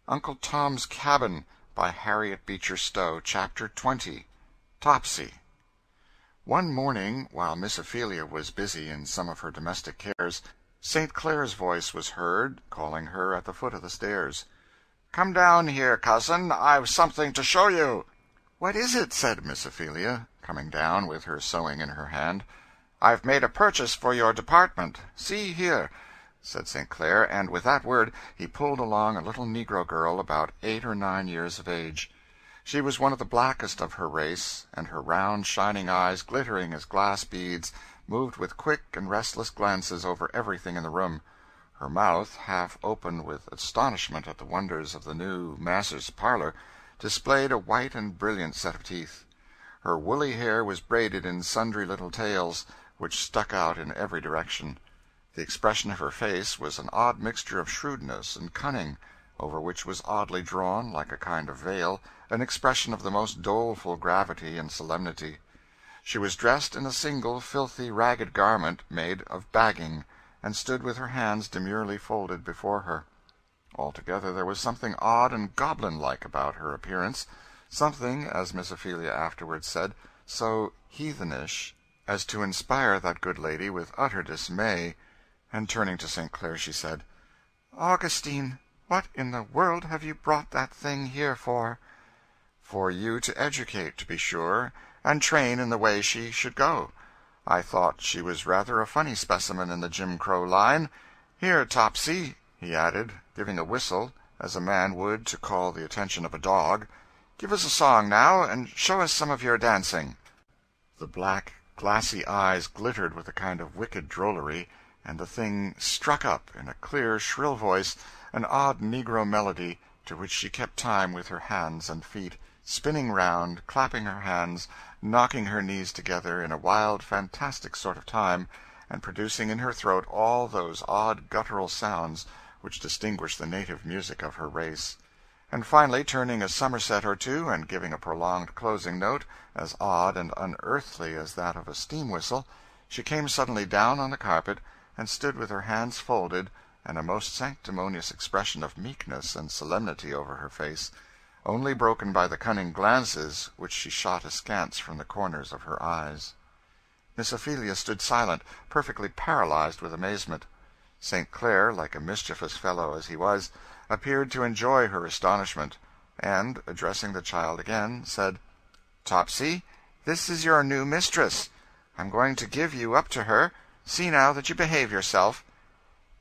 Uncle Tom's Cabin, by Harriet Beecher Stowe. Chapter 20. Topsy. One morning, while Miss Ophelia was busy in some of her domestic cares, St. Clair's voice was heard, calling her at the foot of the stairs. "Come down here, cousin. I've something to show you." "What is it?" said Miss Ophelia, coming down with her sewing in her hand. "I've made a purchase for your department. See here," said St. Clair, and with that word he pulled along a little negro girl about 8 or 9 years of age. She was one of the blackest of her race, and her round shining eyes, glittering as glass beads, moved with quick and restless glances over everything in the room. Her mouth, half open with astonishment at the wonders of the new master's parlor, displayed a white and brilliant set of teeth. Her woolly hair was braided in sundry little tails, which stuck out in every direction. The expression of her face was an odd mixture of shrewdness and cunning, over which was oddly drawn, like a kind of veil, an expression of the most doleful gravity and solemnity. She was dressed in a single filthy ragged garment made of bagging, and stood with her hands demurely folded before her. Altogether there was something odd and goblin-like about her appearance, something, as Miss Ophelia afterwards said, so heathenish as to inspire that good lady with utter dismay, and turning to St. Clair she said, "Augustine, what in the world have you brought that thing here for?" "For you to educate, to be sure, and train in the way she should go. I thought she was rather a funny specimen in the Jim Crow line. Here, Topsy," he added, giving a whistle, as a man would to call the attention of a dog, "give us a song now, and show us some of your dancing." The black, glassy eyes glittered with a kind of wicked drollery, and the thing struck up, in a clear, shrill voice, an odd negro melody, to which she kept time with her hands and feet, spinning round, clapping her hands, knocking her knees together in a wild, fantastic sort of time, and producing in her throat all those odd guttural sounds which distinguish the native music of her race. And finally, turning a somerset or two, and giving a prolonged closing note, as odd and unearthly as that of a steam-whistle, she came suddenly down on the carpet, and stood with her hands folded, and a most sanctimonious expression of meekness and solemnity over her face, only broken by the cunning glances which she shot askance from the corners of her eyes. Miss Ophelia stood silent, perfectly paralyzed with amazement. St. Clair, like a mischievous fellow as he was, appeared to enjoy her astonishment, and, addressing the child again, said, "Topsy, this is your new mistress. I'm going to give you up to her. See now that you behave yourself."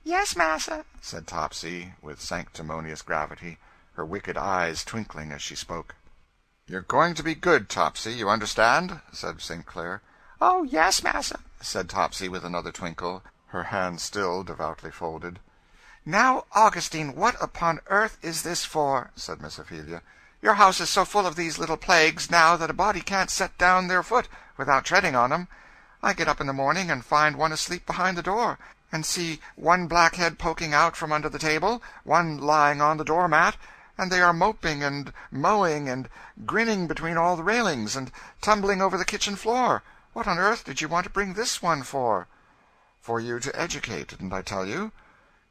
"Yes, massa," said Topsy, with sanctimonious gravity, her wicked eyes twinkling as she spoke. "You're going to be good, Topsy, you understand?" said St. Clair. "Oh, yes, massa," said Topsy, with another twinkle, her hands still devoutly folded. "Now, Augustine, what upon earth is this for?" said Miss Ophelia. "Your house is so full of these little plagues now that a body can't set down their foot without treading on 'em. I get up in the morning and find one asleep behind the door, and see one black head poking out from under the table, one lying on the door-mat, and they are moping and mowing and grinning between all the railings, and tumbling over the kitchen floor. What on earth did you want to bring this one for?" "For you to educate, didn't I tell you?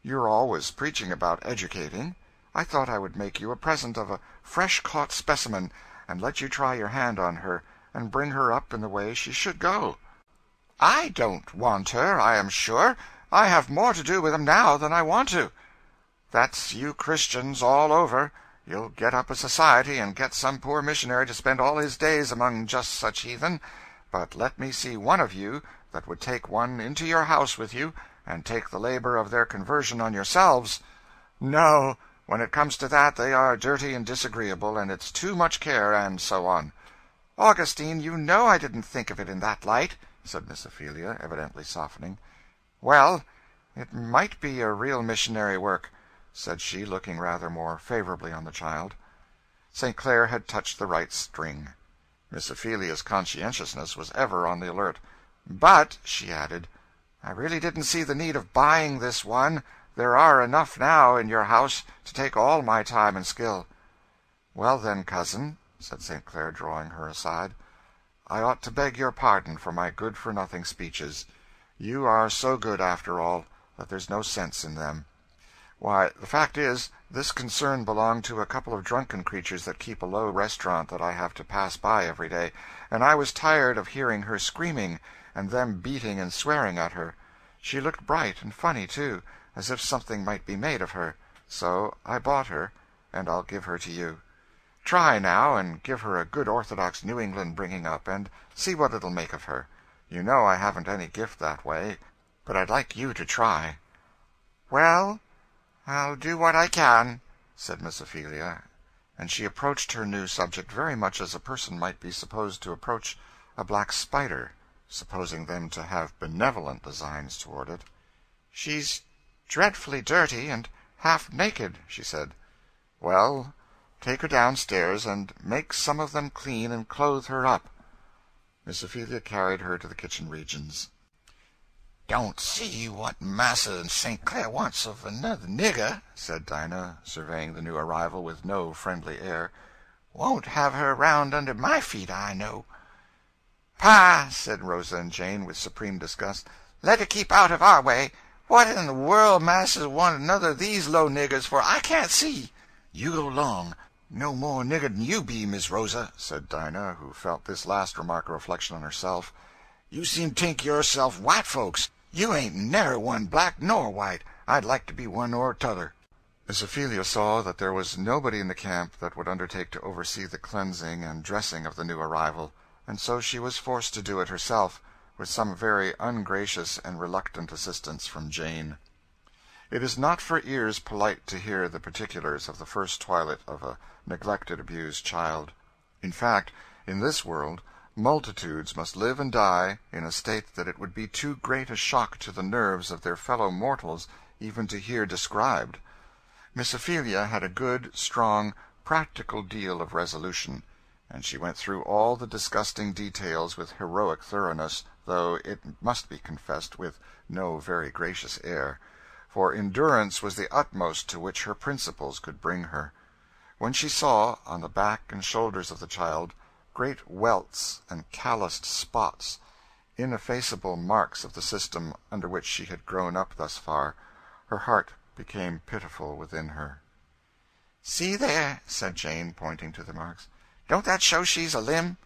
You're always preaching about educating. I thought I would make you a present of a fresh-caught specimen, and let you try your hand on her, and bring her up in the way she should go." "I don't want her, I am sure. I have more to do with 'em now than I want to." "That's you Christians all over. You'll get up a society, and get some poor missionary to spend all his days among just such heathen. But let me see one of you that would take one into your house with you, and take the labor of their conversion on yourselves. No, when it comes to that, they are dirty and disagreeable, and it's too much care, and so on." "Augustine, you know I didn't think of it in that light," said Miss Ophelia, evidently softening. "Well, it might be a real missionary work," said she, looking rather more favorably on the child. St. Clair had touched the right string. Miss Ophelia's conscientiousness was ever on the alert. "But," she added, "I really didn't see the need of buying this one. There are enough now in your house to take all my time and skill." "Well, then, cousin," said St. Clair, drawing her aside, "I ought to beg your pardon for my good-for-nothing speeches. You are so good, after all, that there's no sense in them. Why, the fact is, This concern belonged to a couple of drunken creatures that keep a low restaurant that I have to pass by every day, and I was tired of hearing her screaming, and them beating and swearing at her. She looked bright and funny, too, as if something might be made of her. So I bought her, and I'll give her to you. Try, now, and give her a good orthodox New England bringing up, and see what it'll make of her. You know I haven't any gift that way, but I'd like you to try." "Well, I'll do what I can," said Miss Ophelia, and she approached her new subject very much as a person might be supposed to approach a black spider, supposing them to have benevolent designs toward it. "She's dreadfully dirty and half naked," she said. "Well, take her downstairs, and make some of them clean and clothe her up." Miss Ophelia carried her to the kitchen regions. "Don't see what Massa St. Clair wants of another nigger," said Dinah, surveying the new arrival with no friendly air. "Won't have her round under my feet, I know." "Pa," said Rosa and Jane, with supreme disgust, "let her keep out of our way. What in the world Massa want another of these low niggers for, I can't see." "You go 'long. No more nigger than you be, Miss Rosa," said Dinah, who felt this last remark a reflection on herself. "You seem t'ink yourself white folks. You ain't never one black nor white. I'd like to be one or t'other." Miss Ophelia saw that there was nobody in the camp that would undertake to oversee the cleansing and dressing of the new arrival, and so she was forced to do it herself, with some very ungracious and reluctant assistance from Jane. It is not for ears polite to hear the particulars of the first toilet of a neglected, abused child. In fact, in this world, multitudes must live and die in a state that it would be too great a shock to the nerves of their fellow mortals even to hear described. Miss Ophelia had a good, strong, practical deal of resolution, and she went through all the disgusting details with heroic thoroughness, though, it must be confessed, with no very gracious air, for endurance was the utmost to which her principles could bring her. When she saw, on the back and shoulders of the child, great welts and calloused spots, ineffaceable marks of the system under which she had grown up thus far, her heart became pitiful within her. "See there," said Jane, pointing to the marks. "Don't that show she's a limb?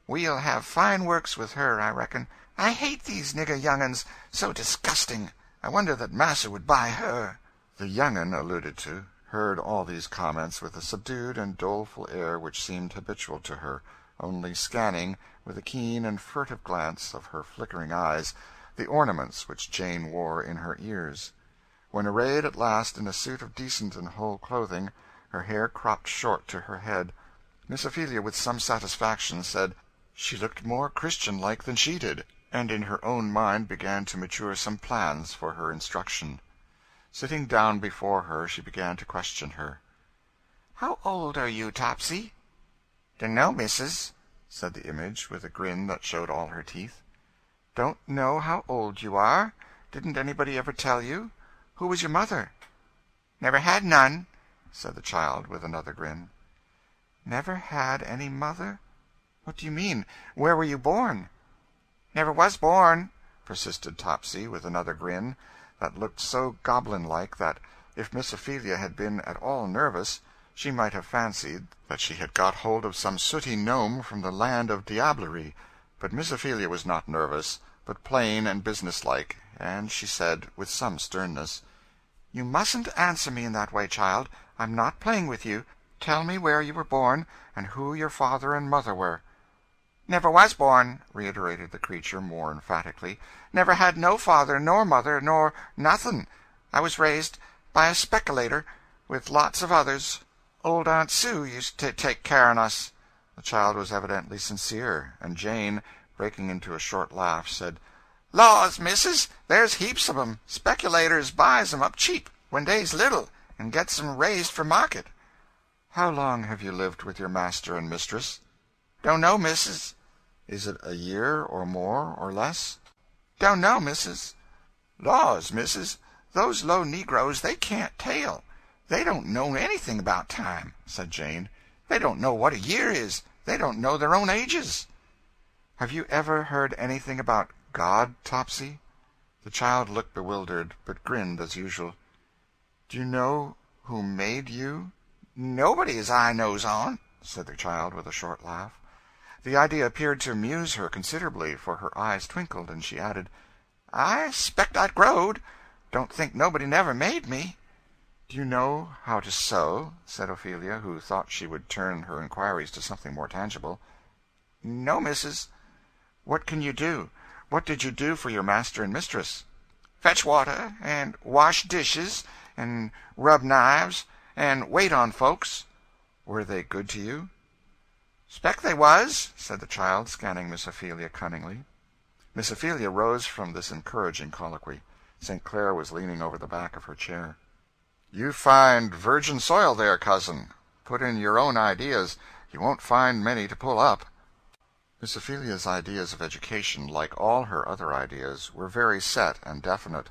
We'll have fine works with her, I reckon. I hate these nigger young'uns, so disgusting. I wonder that Massa would buy her." The young'un alluded to heard all these comments with a subdued and doleful air which seemed habitual to her, only scanning, with a keen and furtive glance of her flickering eyes, the ornaments which Jane wore in her ears. When arrayed at last in a suit of decent and whole clothing, her hair cropped short to her head, Miss Ophelia, with some satisfaction, said she looked more Christian-like than she did, and in her own mind began to mature some plans for her instruction. Sitting down before her, she began to question her. "How old are you, Topsy?" "Dunno, missus," said the image, with a grin that showed all her teeth. "Don't know how old you are? Didn't anybody ever tell you? Who was your mother?" "Never had none," said the child, with another grin. "Never had any mother? What do you mean? Where were you born?" "Never was born," persisted Topsy, with another grin that looked so goblin-like that, if Miss Ophelia had been at all nervous, she might have fancied that she had got hold of some sooty gnome from the land of diablerie. But Miss Ophelia was not nervous, but plain and businesslike, and she said, with some sternness, "You mustn't answer me in that way, child. I'm not playing with you. Tell me where you were born, and who your father and mother were." "Never was born," reiterated the creature more emphatically. "Never had no father nor mother nor nothing. I was raised by a speculator, with lots of others. Old Aunt Sue used to take care on us." The child was evidently sincere, and Jane, breaking into a short laugh, said, "Laws, missus, there's heaps of 'em. Speculators buys 'em up cheap, when they's little, and gets 'em raised for market." "How long have you lived with your master and mistress?" "Don't know, missus." "Is it a year, or more, or less?" "Don't know, missus." "Laws, missus, those low negroes, they can't tell. They don't know anything about time," said Jane. "They don't know what a year is. They don't know their own ages." "Have you ever heard anything about God, Topsy?" The child looked bewildered, but grinned as usual. "Do you know Who made you?" "Nobody as I knows on," said the child with a short laugh. The idea appeared to amuse her considerably, for her eyes twinkled, and she added, "I expect I'd growed. Don't think nobody never made me." "Do you know how to sew?" said Ophelia, who thought she would turn her inquiries to something more tangible. "No, missus." "What can you do? What did you do for your master and mistress?" "Fetch water, and wash dishes, and rub knives, and wait on folks." "Were they good to you?" "'Spect they was," said the child, scanning Miss Ophelia cunningly. Miss Ophelia rose from this encouraging colloquy. St. Clair was leaning over the back of her chair. "You find virgin soil there, cousin. Put in your own ideas. You won't find many to pull up." Miss Ophelia's ideas of education, like all her other ideas, were very set and definite,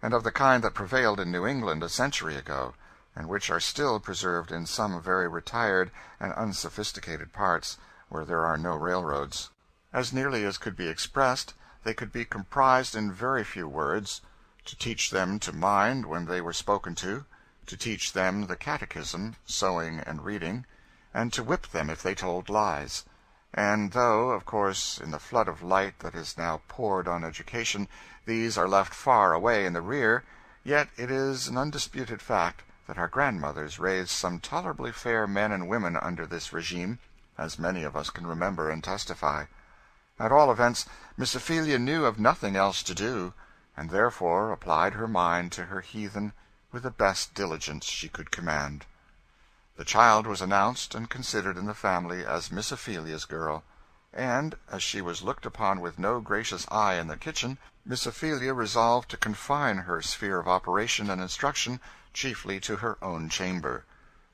and of the kind that prevailed in New England a century ago, and which are still preserved in some very retired and unsophisticated parts where there are no railroads. As nearly as could be expressed, they could be comprised in very few words: to teach them to mind when they were spoken to teach them the catechism, sewing and reading, and to whip them if they told lies. And though, of course, in the flood of light that is now poured on education, these are left far away in the rear, yet it is an undisputed fact that our grandmothers raised some tolerably fair men and women under this regime, as many of us can remember and testify. At all events, Miss Ophelia knew of nothing else to do, and therefore applied her mind to her heathen with the best diligence she could command. The child was announced and considered in the family as Miss Ophelia's girl, and, as she was looked upon with no gracious eye in the kitchen, Miss Ophelia resolved to confine her sphere of operation and instruction chiefly to her own chamber.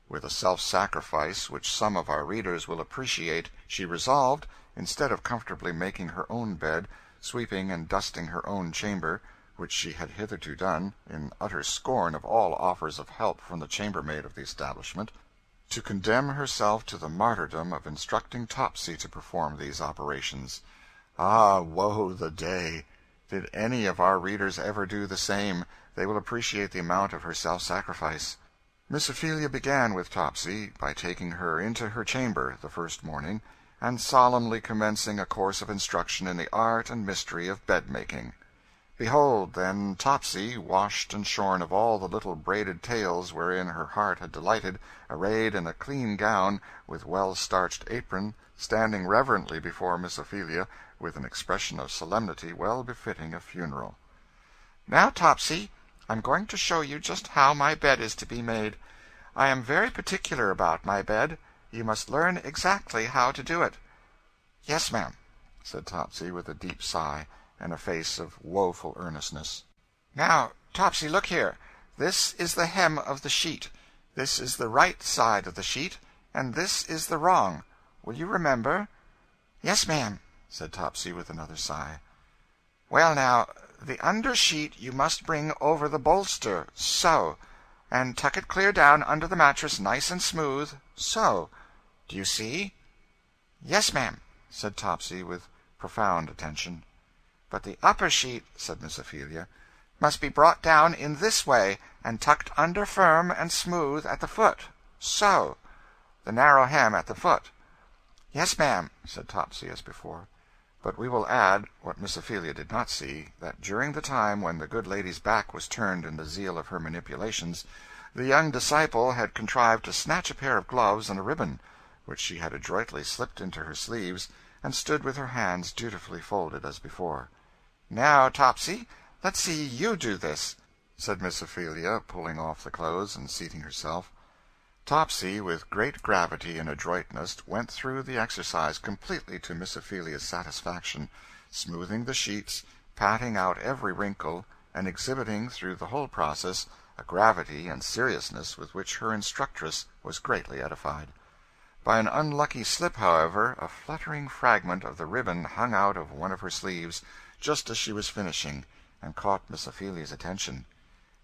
With a self-sacrifice which some of our readers will appreciate, she resolved, instead of comfortably making her own bed, sweeping and dusting her own chamber, which she had hitherto done, in utter scorn of all offers of help from the chambermaid of the establishment, to condemn herself to the martyrdom of instructing Topsy to perform these operations. Ah, woe the day! Did any of our readers ever do the same, they will appreciate the amount of her self-sacrifice. Miss Ophelia began with Topsy by taking her into her chamber the first morning, and solemnly commencing a course of instruction in the art and mystery of bed-making. Behold, then, Topsy, washed and shorn of all the little braided tails wherein her heart had delighted, arrayed in a clean gown, with well-starched apron, standing reverently before Miss Ophelia, with an expression of solemnity well befitting a funeral. "Now, Topsy, I'm going to show you just how my bed is to be made. I am very particular about my bed. You must learn exactly how to do it." "Yes, ma'am," said Topsy, with a deep sigh and a face of woeful earnestness. "Now, Topsy, look here. This is the hem of the sheet. This is the right side of the sheet, and this is the wrong. Will you remember?" "Yes, ma'am," said Topsy, with another sigh. "Well, now, the under sheet you must bring over the bolster, so, and tuck it clear down under the mattress nice and smooth, so. Do you see?" "Yes, ma'am," said Topsy, with profound attention. "But the upper sheet," said Miss Ophelia, "must be brought down in this way, and tucked under firm and smooth at the foot, so. The narrow hem at the foot." "Yes, ma'am," said Topsy, as before. But we will add, what Miss Ophelia did not see, that during the time when the good lady's back was turned in the zeal of her manipulations, the young disciple had contrived to snatch a pair of gloves and a ribbon, which she had adroitly slipped into her sleeves, and stood with her hands dutifully folded as before. "Now, Topsy, let's see you do this," said Miss Ophelia, pulling off the clothes and seating herself. Topsy, with great gravity and adroitness, went through the exercise completely to Miss Ophelia's satisfaction, smoothing the sheets, patting out every wrinkle, and exhibiting through the whole process a gravity and seriousness with which her instructress was greatly edified. By an unlucky slip, however, a fluttering fragment of the ribbon hung out of one of her sleeves just as she was finishing, and caught Miss Ophelia's attention.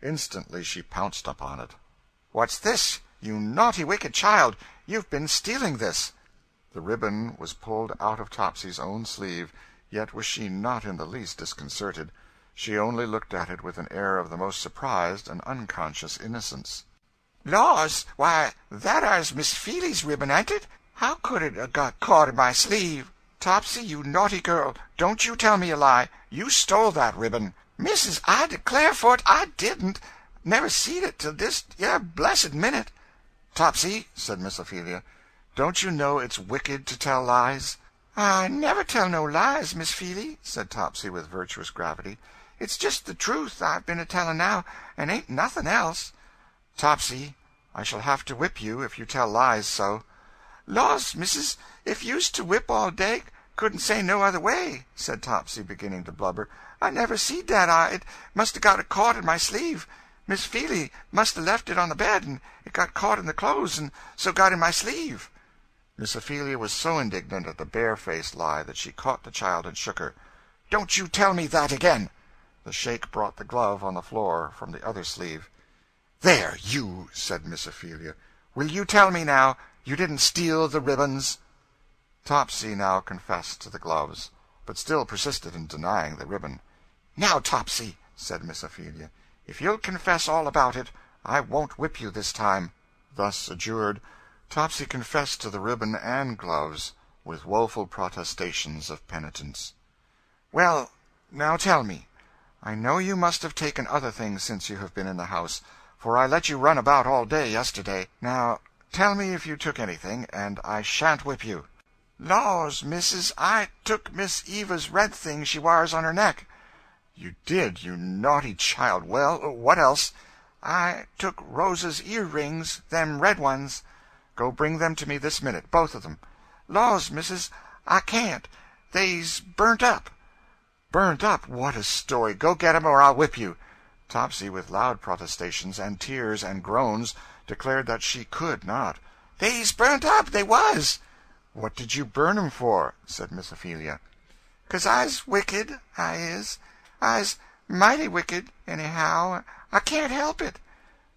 Instantly she pounced upon it. "What's this, you naughty wicked child? You've been stealing this." The ribbon was pulled out of Topsy's own sleeve, yet was she not in the least disconcerted. She only looked at it with an air of the most surprised and unconscious innocence. Laws, why, that ar's Miss Feely's ribbon, ain't it? How could it 'a' got caught in my sleeve? Topsy, you naughty girl, don't you tell me a lie. You stole that ribbon. Missus, I declare for it I didn't. Never seed it till this blessed minute. Topsy, said Miss Ophelia, don't you know it's wicked to tell lies? I never tell no lies, Miss Feely, said Topsy with virtuous gravity. It's just the truth I've been a-telling now, and ain't nothing else. Topsy, I shall have to whip you if you tell lies so. Laws, missus, if you's to whip all day, couldn't say no other way, said Topsy, beginning to blubber. I never seed that. It must 'a' got caught in my sleeve. Miss Feely must 'a' left it on the bed, and it got caught in the clothes, and so got in my sleeve. Miss Ophelia was so indignant at the bare-faced lie that she caught the child and shook her. Don't you tell me that again. The shake brought the glove on the floor from the other sleeve. There, you, said Miss Ophelia. Will you tell me now you didn't steal the ribbons? Topsy now confessed to the gloves, but still persisted in denying the ribbon. Now, Topsy, said Miss Ophelia, if you'll confess all about it, I won't whip you this time. Thus adjured, Topsy confessed to the ribbon and gloves, with woeful protestations of penitence. Well, now tell me. I know you must have taken other things since you have been in the house, for I let you run about all day yesterday. Now, tell me if you took anything, and I shan't whip you. Laws, missus, I took Miss Eva's red thing she wears on her neck. You did, you naughty child. Well, what else? I took Rosa's ear-rings, them red ones. Go bring them to me this minute, both of them. Laws, missus, I can't. They's burnt up. Burnt up? What a story! Go get 'em, or I'll whip you. Topsy, with loud protestations and tears and groans, declared that she could not. They's burnt up, they was. What did you burn 'em for? Said Miss Ophelia. 'Cause I's wicked, I is. I's mighty wicked, anyhow. I can't help it.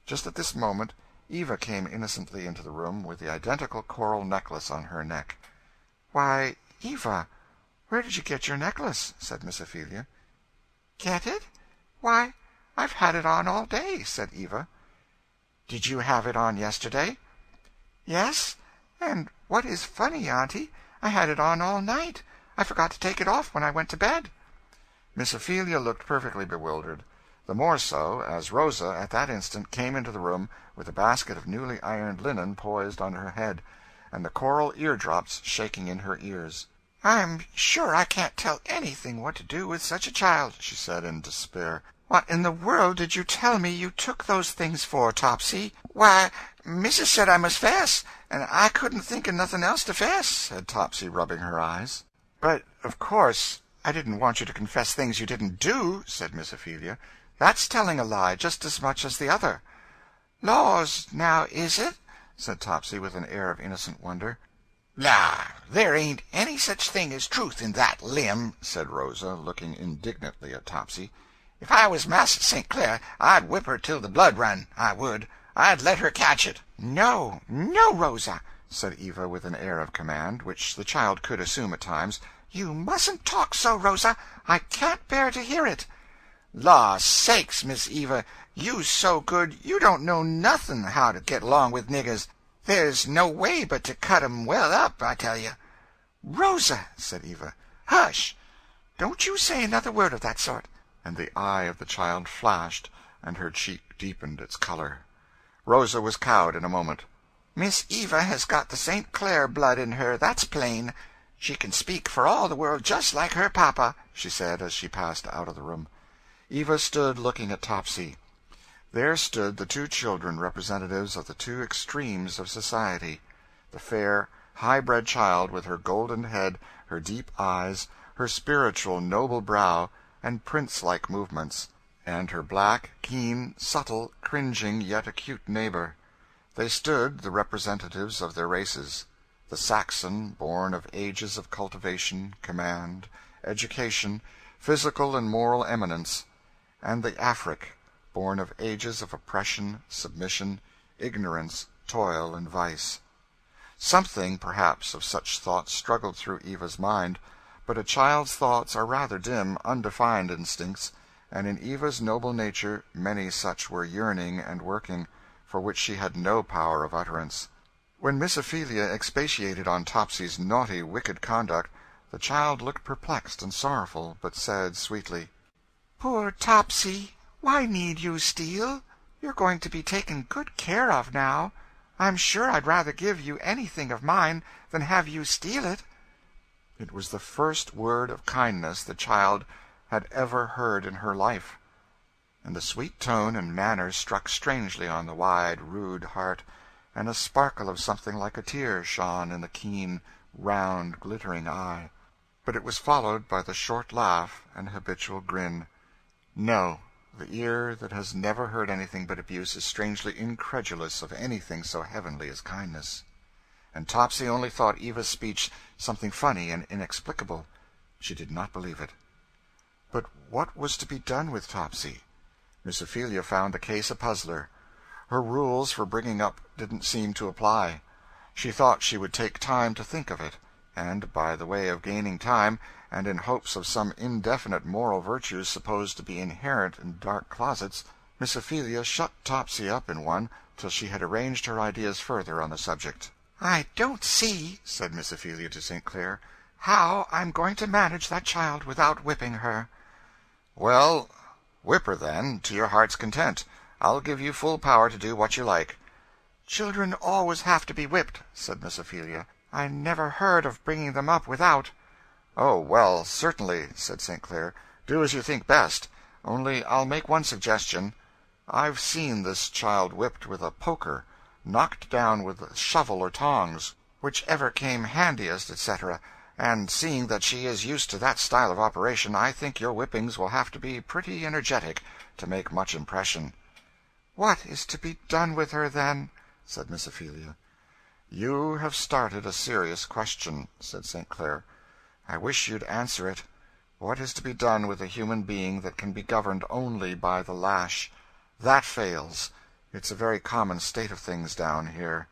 Just at this moment Eva came innocently into the room with the identical coral necklace on her neck. Why, Eva, where did you get your necklace? Said Miss Ophelia. Get it? Why, I've had it on all day, said Eva. Did you have it on yesterday? Yes, and what is funny, Auntie, I had it on all night. I forgot to take it off when I went to bed. Miss Ophelia looked perfectly bewildered, the more so as Rosa at that instant came into the room with a basket of newly ironed linen poised on her head, and the coral eardrops shaking in her ears. I'm sure I can't tell anything what to do with such a child, she said in despair. What in the world did you tell me you took those things for, Topsy? Why, Missus said I must fess, and I couldn't think of nothing else to fess, said Topsy, rubbing her eyes. But, of course, I didn't want you to confess things you didn't do, said Miss Ophelia. That's telling a lie just as much as the other. Laws, now is it? said Topsy with an air of innocent wonder. La, there ain't any such thing as truth in that limb, said Rosa, looking indignantly at Topsy. If I was Master St. Clair, I'd whip her till the blood run, I would. I'd let her catch it. No, no, Rosa, said Eva with an air of command, which the child could assume at times. You mustn't talk so, Rosa. I can't bear to hear it. Law sakes, Miss Eva, you's so good you don't know nothing how to get along with niggers. There's no way but to cut 'em well up, I tell you. Rosa, said Eva, hush. Don't you say another word of that sort. And the eye of the child flashed, and her cheek deepened its color. Rosa was cowed in a moment. Miss Eva has got the St. Clair blood in her, that's plain. She can speak for all the world just like her papa, she said as she passed out of the room. Eva stood looking at Topsy. There stood the two children representatives of the two extremes of society. The fair, high-bred child with her golden head, her deep eyes, her spiritual, noble brow, and prince-like movements, and her black, keen, subtle, cringing, yet acute neighbor. They stood the representatives of their races. The Saxon, born of ages of cultivation, command, education, physical and moral eminence, and the Afric, born of ages of oppression, submission, ignorance, toil, and vice. Something, perhaps, of such thoughts struggled through Eva's mind, but a child's thoughts are rather dim, undefined instincts, and in Eva's noble nature many such were yearning and working, for which she had no power of utterance. When Miss Ophelia expatiated on Topsy's naughty, wicked conduct, the child looked perplexed and sorrowful, but said sweetly, "Poor Topsy, why need you steal? You're going to be taken good care of now. I'm sure I'd rather give you anything of mine than have you steal it." It was the first word of kindness the child had ever heard in her life, and the sweet tone and manner struck strangely on the wide, rude heart, and a sparkle of something like a tear shone in the keen, round, glittering eye. But it was followed by the short laugh and habitual grin. No, the ear that has never heard anything but abuse is strangely incredulous of anything so heavenly as kindness. And Topsy only thought Eva's speech something funny and inexplicable. She did not believe it. But what was to be done with Topsy? Miss Ophelia found the case a puzzler. Her rules for bringing up didn't seem to apply. She thought she would take time to think of it, and by the way of gaining time, and in hopes of some indefinite moral virtues supposed to be inherent in dark closets, Miss Ophelia shut Topsy up in one till she had arranged her ideas further on the subject. "I don't see," said Miss Ophelia to St. Clair, "how I'm going to manage that child without whipping her." "Well, whip her, then, to your heart's content. I'll give you full power to do what you like." "Children always have to be whipped," said Miss Ophelia. "I never heard of bringing them up without." "Oh, well, certainly," said St. Clair. "Do as you think best. Only I'll make one suggestion. I've seen this child whipped with a poker, knocked down with a shovel or tongs, whichever came handiest, etc., and seeing that she is used to that style of operation, I think your whippings will have to be pretty energetic to make much impression." "What is to be done with her, then?" said Miss Ophelia. "You have started a serious question," said St. Clair. "I wish you'd answer it. What is to be done with a human being that can be governed only by the lash? That fails. It's a very common state of things down here."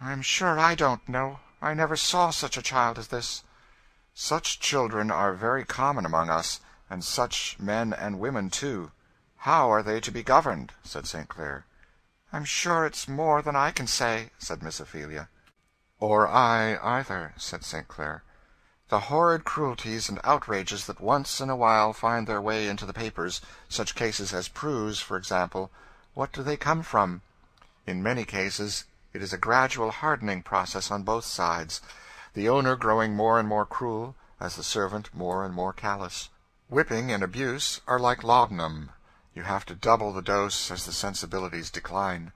"I'm sure I don't know. I never saw such a child as this." "Such children are very common among us, and such men and women, too. How are they to be governed?" said St. Clair. "I'm sure it's more than I can say," said Miss Ophelia. "Or I either," said St. Clair. "The horrid cruelties and outrages that once in a while find their way into the papers, such cases as Prue's, for example, what do they come from? In many cases it is a gradual hardening process on both sides, the owner growing more and more cruel, as the servant more and more callous. Whipping and abuse are like laudanum. You have to double the dose as the sensibilities decline.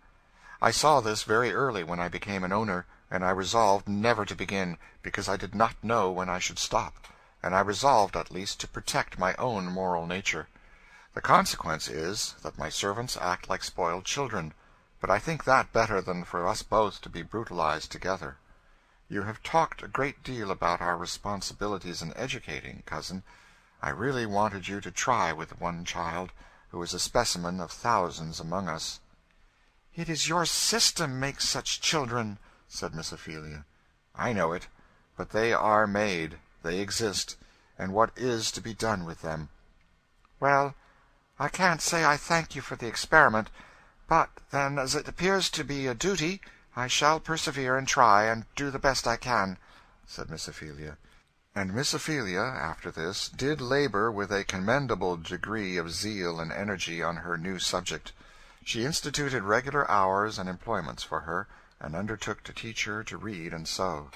I saw this very early when I became an owner, and I resolved never to begin, because I did not know when I should stop, and I resolved at least to protect my own moral nature. The consequence is that my servants act like spoiled children, but I think that better than for us both to be brutalized together. You have talked a great deal about our responsibilities in educating, cousin. I really wanted you to try with one child, who is a specimen of thousands among us." "It is your system makes such children," said Miss Ophelia. "I know it, but they are made, they exist, and what is to be done with them?" "Well, I can't say I thank you for the experiment, but then as it appears to be a duty, I shall persevere and try, and do the best I can," said Miss Ophelia. And Miss Ophelia, after this, did labor with a commendable degree of zeal and energy on her new subject. She instituted regular hours and employments for her, and undertook to teach her to read and sew.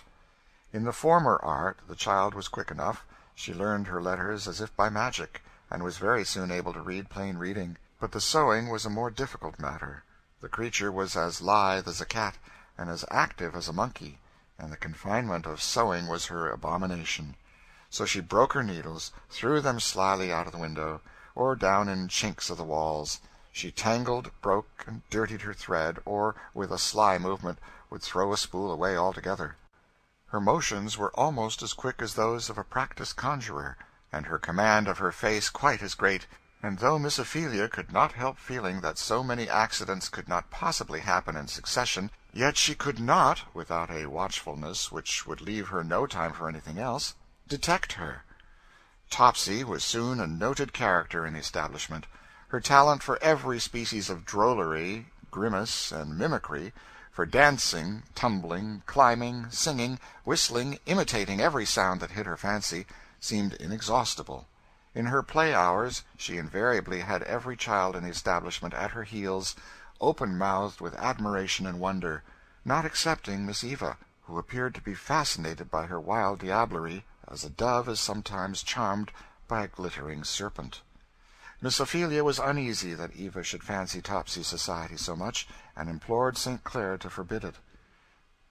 In the former art the child was quick enough. She learned her letters as if by magic, and was very soon able to read plain reading. But the sewing was a more difficult matter. The creature was as lithe as a cat, and as active as a monkey, and the confinement of sewing was her abomination. So she broke her needles, threw them slyly out of the window, or down in chinks of the walls. She tangled, broke, and dirtied her thread, or, with a sly movement, would throw a spool away altogether. Her motions were almost as quick as those of a practised conjurer, and her command of her face quite as great, and though Miss Ophelia could not help feeling that so many accidents could not possibly happen in succession, yet she could not, without a watchfulness which would leave her no time for anything else, detect her. Topsy was soon a noted character in the establishment. Her talent for every species of drollery grimace and mimicry, for dancing, tumbling, climbing, singing, whistling, imitating every sound that hit her fancy, seemed inexhaustible. In her play hours she invariably had every child in the establishment at her heels, open-mouthed with admiration and wonder, not excepting Miss Eva, who appeared to be fascinated by her wild diablerie, as a dove is sometimes charmed by a glittering serpent. Miss Ophelia was uneasy that Eva should fancy Topsy's society so much, and implored St. Clair to forbid it.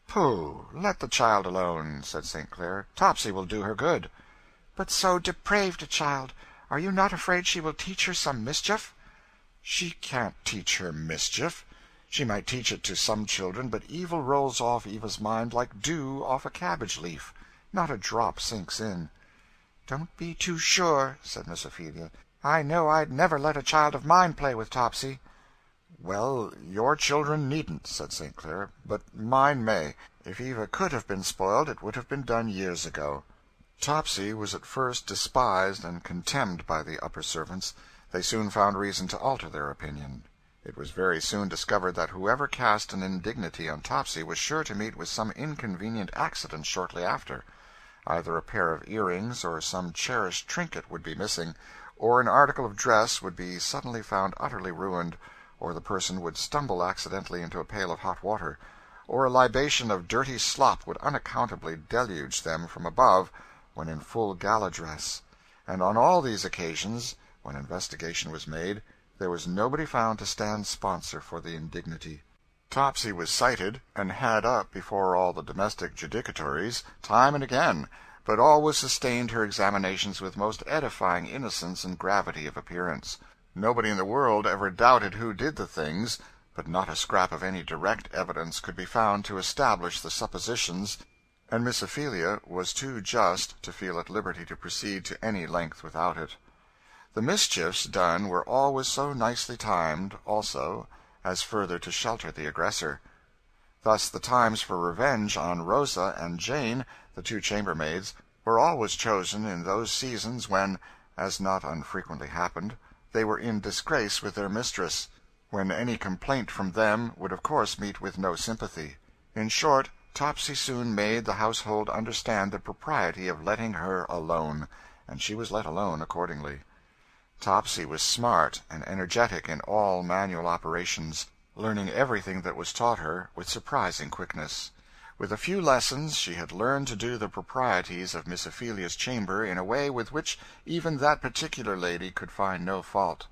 "Pooh, let the child alone," said St. Clair. "Topsy will do her good." "But so depraved a child! Are you not afraid she will teach her some mischief?" "She can't teach her mischief. She might teach it to some children, but evil rolls off Eva's mind like dew off a cabbage leaf. Not a drop sinks in." "Don't be too sure," said Miss Ophelia. "I know I'd never let a child of mine play with Topsy." "Well, your children needn't," said St. Clair, "but mine may. If Eva could have been spoiled, it would have been done years ago." Topsy was at first despised and contemned by the upper servants. They soon found reason to alter their opinion. It was very soon discovered that whoever cast an indignity on Topsy was sure to meet with some inconvenient accident shortly after. Either a pair of earrings or some cherished trinket would be missing, or an article of dress would be suddenly found utterly ruined, or the person would stumble accidentally into a pail of hot water, or a libation of dirty slop would unaccountably deluge them from above when in full gala dress; and on all these occasions, when investigation was made, there was nobody found to stand sponsor for the indignity. Topsy was cited and had up before all the domestic judicatories, time and again, but always sustained her examinations with most edifying innocence and gravity of appearance. Nobody in the world ever doubted who did the things, but not a scrap of any direct evidence could be found to establish the suppositions, and Miss Ophelia was too just to feel at liberty to proceed to any length without it. The mischiefs done were always so nicely timed, also, as further to shelter the aggressor. Thus the times for revenge on Rosa and Jane, the two chambermaids, were always chosen in those seasons when, as not unfrequently happened, they were in disgrace with their mistress, when any complaint from them would of course meet with no sympathy. In short, Topsy soon made the household understand the propriety of letting her alone, and she was let alone accordingly. Topsy was smart and energetic in all manual operations, learning everything that was taught her with surprising quickness. With a few lessons she had learned to do the proprieties of Miss Ophelia's chamber in a way with which even that particular lady could find no fault.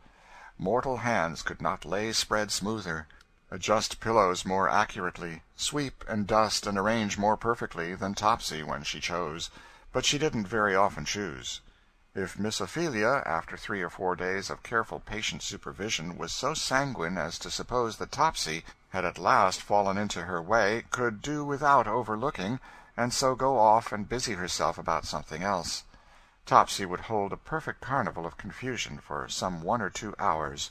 Mortal hands could not lay spread smoother, adjust pillows more accurately, sweep and dust and arrange more perfectly than Topsy when she chose, but she didn't very often choose. If Miss Ophelia, after 3 or 4 days of careful patient supervision, was so sanguine as to suppose that Topsy had at last fallen into her way, could do without overlooking, and so go off and busy herself about something else. Topsy would hold a perfect carnival of confusion for some 1 or 2 hours.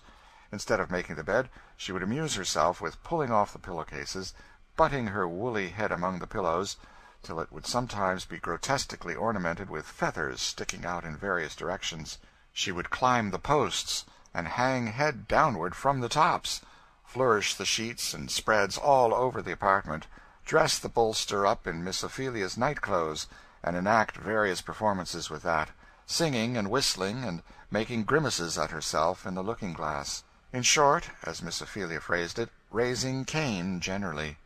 Instead of making the bed, she would amuse herself with pulling off the pillow-cases, butting her woolly head among the pillows, till it would sometimes be grotesquely ornamented with feathers sticking out in various directions. She would climb the posts, and hang head downward from the tops, flourish the sheets and spreads all over the apartment, dress the bolster up in Miss Ophelia's night-clothes, and enact various performances with that, singing and whistling and making grimaces at herself in the looking-glass. In short, as Miss Ophelia phrased it, raising Cain generally.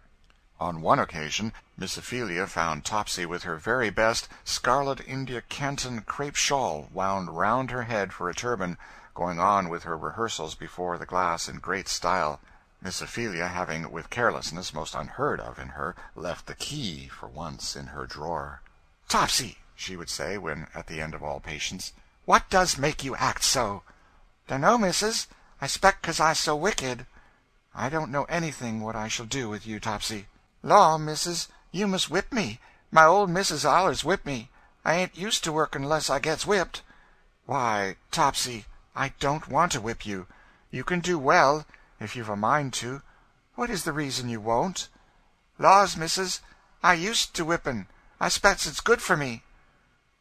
On one occasion Miss Ophelia found Topsy with her very best scarlet India Canton crape shawl wound round her head for a turban, going on with her rehearsals before the glass in great style. Miss Ophelia having, with carelessness most unheard of in her, left the key, for once, in her drawer. "Topsy," she would say, when at the end of all patience, "what does make you act so?" "Dunno, missus. I spect 'cause I so wicked." "I don't know anything what I shall do with you, Topsy." "Law, missus, you must whip me. My old missus allers whip me. I ain't used to work unless I gets whipped." "Why, Topsy, I don't want to whip you. You can do well, if you've a mind to. What is the reason you won't?" "Laws, missus, I used to whipping. I spects it's good for me."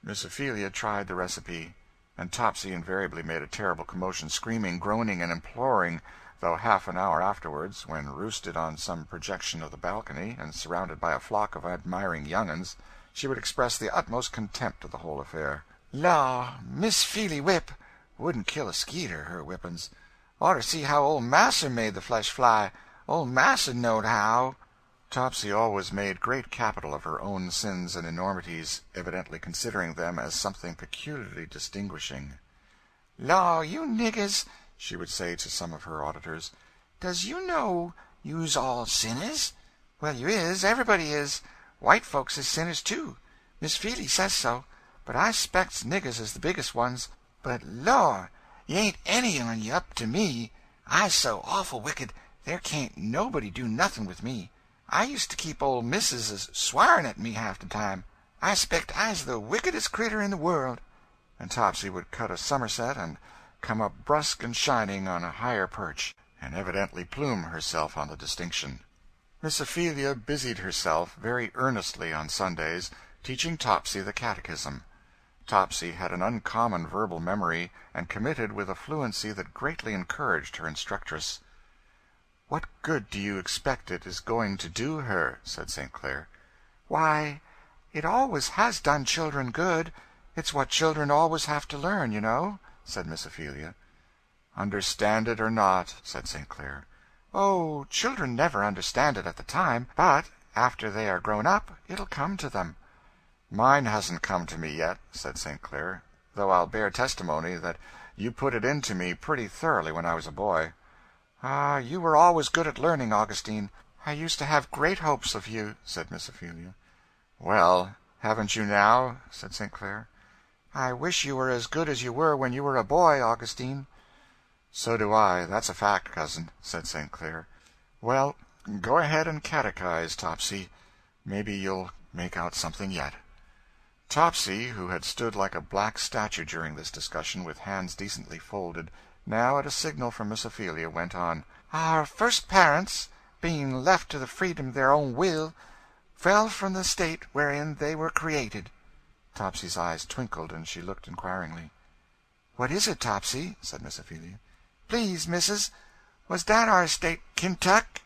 Miss Ophelia tried the recipe, and Topsy invariably made a terrible commotion, screaming, groaning, and imploring, though half an hour afterwards, when roosted on some projection of the balcony, and surrounded by a flock of admiring young uns, she would express the utmost contempt of the whole affair. "Law, Miss Feely Whip wouldn't kill a skeeter, her whippings. Oughter see how old Mas'r made the flesh fly. Old Mas'r knowed how." Topsy always made great capital of her own sins and enormities, evidently considering them as something peculiarly distinguishing. "Law, you niggers," she would say to some of her auditors, "does you know you's all sinners? Well, you is, everybody is. White folks is sinners, too. Miss Feely says so, but I s'pects niggers is the biggest ones. But, Lord, you ain't any on you up to me. I's so awful wicked, there can't nobody do nothing with me. I used to keep old missus a-swaring at me half the time. I s'pect I's the wickedest critter in the world." And Topsy would cut a somerset and come up brusque and shining on a higher perch, and evidently plume herself on the distinction. Miss Ophelia busied herself very earnestly on Sundays, teaching Topsy the catechism. Topsy had an uncommon verbal memory, and committed with a fluency that greatly encouraged her instructress. "What good do you expect it is going to do her?" said St. Clair. "Why, it always has done children good. It's what children always have to learn, you know," said Miss Ophelia. "Understand it or not," said St. Clair. "Oh, children never understand it at the time, but after they are grown up it'll come to them." "Mine hasn't come to me yet," said St. Clair, "though I'll bear testimony that you put it into me pretty thoroughly when I was a boy." "Ah, you were always good at learning, Augustine. I used to have great hopes of you," said Miss Ophelia. "Well, haven't you now?" said St. Clair. "I wish you were as good as you were when you were a boy, Augustine." "So do I, that's a fact, cousin," said St. Clair. "Well, go ahead and catechize, Topsy. Maybe you'll make out something yet." Topsy, who had stood like a black statue during this discussion, with hands decently folded, now at a signal from Miss Ophelia went on. "Our first parents, being left to the freedom of their own will, fell from the state wherein they were created." Topsy's eyes twinkled, and she looked inquiringly. "What is it, Topsy?" said Miss Ophelia. "Please, missus, was that our state Kentuck?"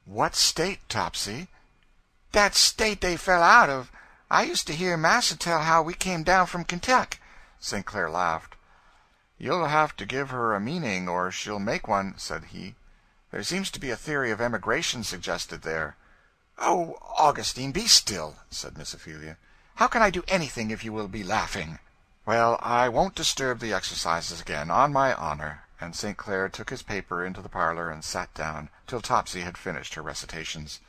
"What state, Topsy?" "That state they fell out of. I used to hear Massa tell how we came down from Kentuck." St. Clair laughed. "You'll have to give her a meaning, or she'll make one," said he. "There seems to be a theory of emigration suggested there." "Oh, Augustine, be still," said Miss Ophelia. "How can I do anything if you will be laughing?" "Well, I won't disturb the exercises again, on my honor." And St. Clair took his paper into the parlor and sat down till Topsy had finished her recitations.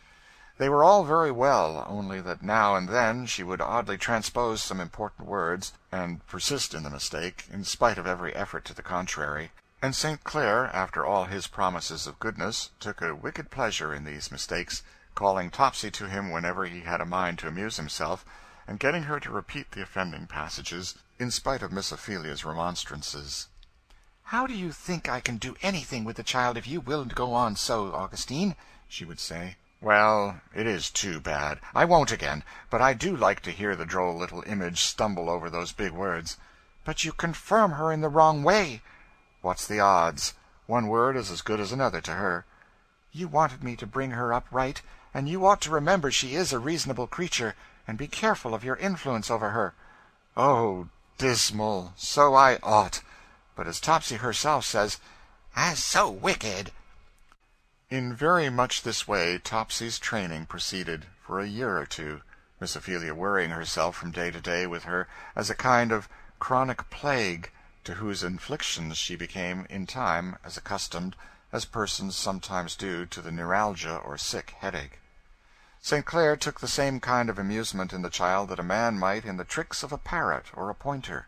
They were all very well, only that now and then she would oddly transpose some important words, and persist in the mistake, in spite of every effort to the contrary. And St. Clair, after all his promises of goodness, took a wicked pleasure in these mistakes, calling Topsy to him whenever he had a mind to amuse himself, and getting her to repeat the offending passages, in spite of Miss Ophelia's remonstrances. "How do you think I can do anything with the child if you will go on so, Augustine?" she would say. "Well, it is too bad. I won't again, but I do like to hear the droll little image stumble over those big words." "But you confirm her in the wrong way." "What's the odds? One word is as good as another to her." "You wanted me to bring her up right, and you ought to remember she is a reasonable creature, and be careful of your influence over her." "Oh, dismal! So I ought. But as Topsy herself says, "I's so wicked." In very much this way Topsy's training proceeded, for a year or two, Miss Ophelia worrying herself from day to day with her as a kind of chronic plague, to whose inflictions she became in time as accustomed as persons sometimes do to the neuralgia or sick headache. St. Clair took the same kind of amusement in the child that a man might in the tricks of a parrot or a pointer.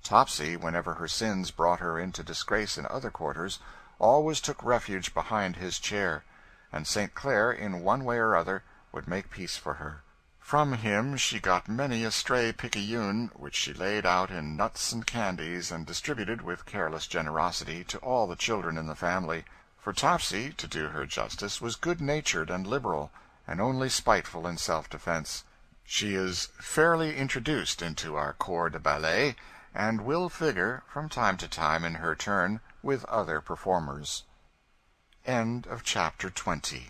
Topsy, whenever her sins brought her into disgrace in other quarters, always took refuge behind his chair, and St. Clair, in one way or other, would make peace for her. From him she got many a stray picayune, which she laid out in nuts and candies, and distributed with careless generosity to all the children in the family, for Topsy, to do her justice, was good-natured and liberal, and only spiteful in self-defense. She is fairly introduced into our corps de ballet, and will figure, from time to time in her turn, with other performers. End of chapter 20.